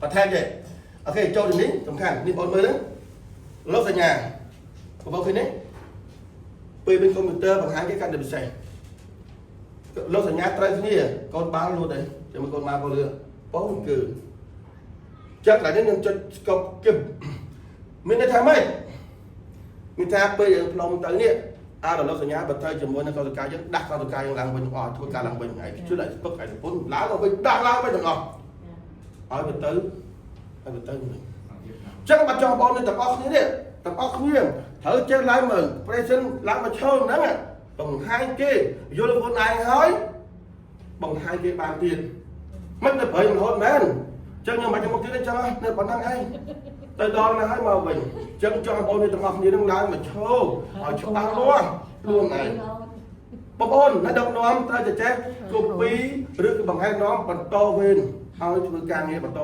បន្ថែមទេអូខេចូលជំនាញសំខាន់នេះបងមើលហ្នឹងលោកសញ្ញាបងឃើញទេពេលមានកុំព្យូទ័របង្ហាញគេកាន់តែពិសេសលោកសញ្ញាត្រូវគ្នាកូនបាល់លួតដែរចាំកូនបាល់ក៏លឿបងគឺចាក់lạiនេះខ្ញុំចុចស្កប់គឹបមានន័យថាម៉េចមានថាពេលយើងផ្លុំទៅនេះអារលកសញ្ញាបើទៅជាមួយនឹងកោតកាយើងដាក់កោតកាយើងឡើងវិញអស់ធ្វើការឡើងវិញហើយជួយដាក់ពឹកឲ្យប្រពន្ធឡើងទៅវិញដាក់ឡើងវិញទាំងអស់ឲ្យទៅវិញចឹងបាត់ចង់បងទាំងអស់គ្នានេះទាំងអស់គ្នាត្រូវចេះឡើងមើល present ឡើងមកឈរហ្នឹងបង្ហាញគេយល់ខ្លួនឯងហើយបង្ហាញគេបានទៀតមិនទៅប្រៃរហូតមែនចឹងខ្ញុំមិនមកទៀតទេចឹងនៅប៉ុណ្ណឹងឯងទៅដល់ណាហើយមកវិញចឹងចង់បងទាំងអស់គ្នានឹងឡើងមកឈរឲ្យច្បាស់លាស់ខ្លួនឯងបងប្អូននៅដឹកនាំត្រូវតែចេះគូពីឬក៏បង្ហាញនាំបន្តវេនឲ្យធ្វើការងារបន្ត